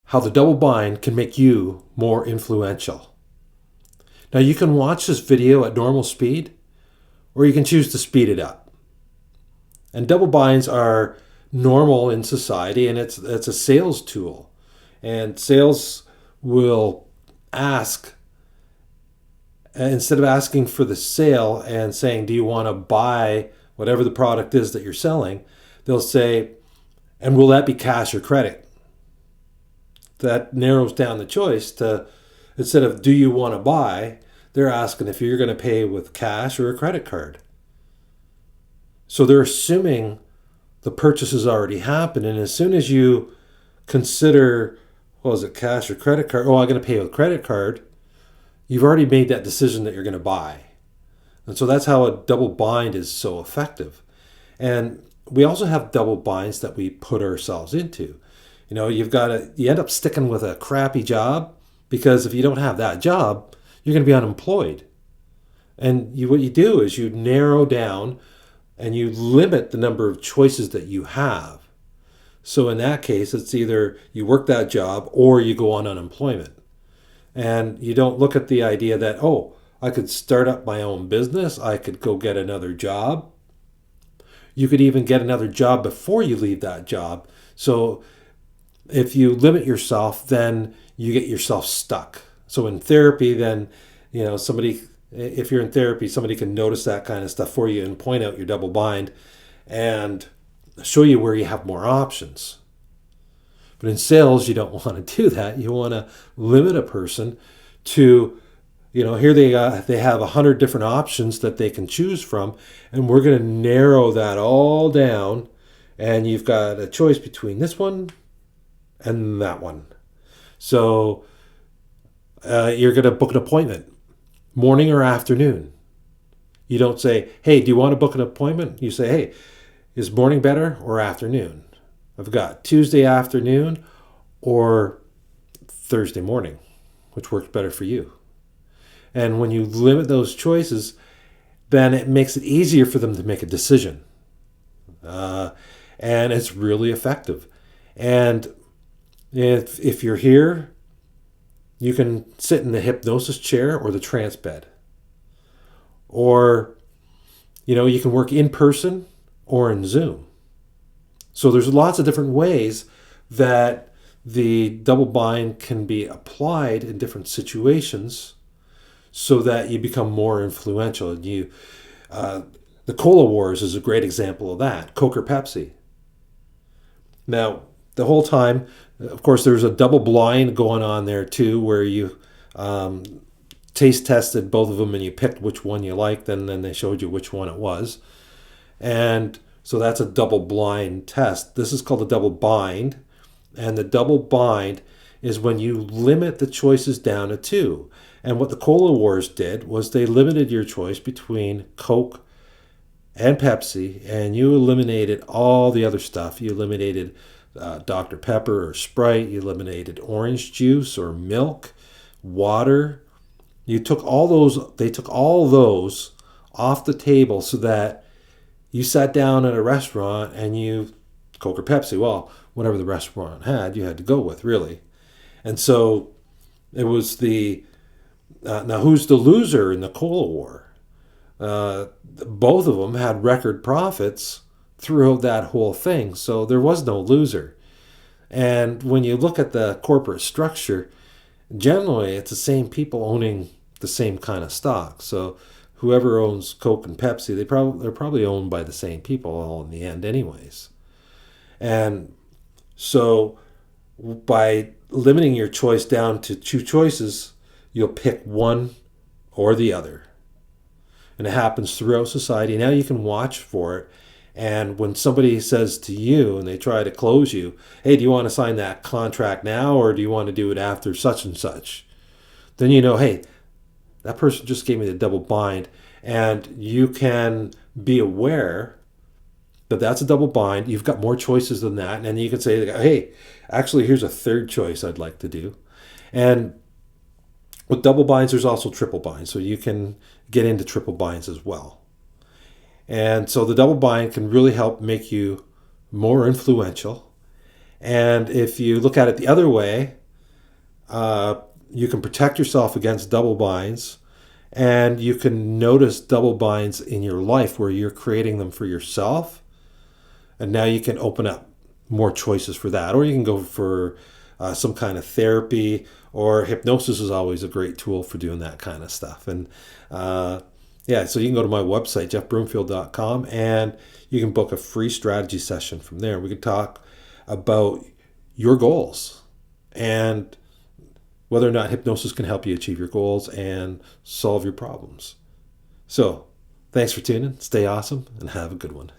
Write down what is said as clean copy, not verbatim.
how the double bind can make you more influential. Now you can watch this video at normal speed, or you can choose to speed it up. And double binds are normal in society, and it's a sales tool. And sales will ask, instead of asking for the sale and saying, do you want to buy whatever the product is that you're selling, they'll say, and will that be cash or credit? That narrows down the choice to, instead of do you want to buy, they're asking if you're going to pay with cash or a credit card. So they're assuming the purchase has already happened. And as soon as you consider, well, is it cash or credit card? Oh, I'm going to pay with credit card. You've already made that decision that you're going to buy. And so that's how a double bind is so effective. And we also have double binds that we put ourselves into. You know, you end up sticking with a crappy job because if you don't have that job, you're going to be unemployed. And what you do is you narrow down and you limit the number of choices that you have. So in that case, it's either you work that job or you go on unemployment. And you don't look at the idea that, oh, I could start up my own business. I could go get another job. You could even get another job before you leave that job. So if you limit yourself, then you get yourself stuck. So in therapy, then, you know, if you're in therapy, somebody can notice that kind of stuff for you and point out your double bind and show you where you have more options. But in sales, you don't want to do that. You want to limit a person to, you know, here they have 100 different options that they can choose from, and we're going to narrow that all down, and you've got a choice between this one and that one. So you're going to book an appointment, morning or afternoon. You don't say, hey, do you want to book an appointment? You say, hey, is morning better or afternoon? I've got Tuesday afternoon or Thursday morning, which works better for you. And when you limit those choices, then it makes it easier for them to make a decision. And it's really effective. And if you're here, you can sit in the hypnosis chair or the trance bed. Or, you know, you can work in person or in Zoom. So there's lots of different ways that the double bind can be applied in different situations so that you become more influential. The Cola Wars is a great example of that, Coke or Pepsi. Now, the whole time, of course, there's a double blind going on there too, where you taste tested both of them and you picked which one you liked, and then they showed you which one it was. And so that's a double blind test. This is called a double bind. And the double bind is when you limit the choices down to two. And what the Cola Wars did was they limited your choice between Coke and Pepsi, and you eliminated all the other stuff. You eliminated Dr. Pepper or Sprite. You eliminated orange juice or milk, water. They took all those off the table so that you sat down at a restaurant and Coke or Pepsi, well, whatever the restaurant had, you had to go with, really. And so it was now who's the loser in the Cola War? Both of them had record profits throughout that whole thing, so there was no loser. And when you look at the corporate structure, generally it's the same people owning the same kind of stock. So whoever owns Coke and Pepsi, they're probably owned by the same people all in the end anyways. And so by limiting your choice down to two choices, you'll pick one or the other. And it happens throughout society. Now you can watch for it. And when somebody says to you and they try to close you, hey, do you want to sign that contract now or do you want to do it after such and such? Then you know, hey, that person just gave me the double bind. And you can be aware that that's a double bind. You've got more choices than that. And then you can say, hey, actually, here's a third choice I'd like to do. And with double binds, there's also triple binds. So you can get into triple binds as well. And so the double bind can really help make you more influential. And if you look at it the other way, You can protect yourself against double binds, and you can notice double binds in your life where you're creating them for yourself. And now you can open up more choices for that. Or you can go for some kind of therapy, or hypnosis is always a great tool for doing that kind of stuff. And yeah, so you can go to my website, jeffbroomfield.com, and you can book a free strategy session from there. We can talk about your goals and whether or not hypnosis can help you achieve your goals and solve your problems. So, thanks for tuning. Stay awesome and have a good one.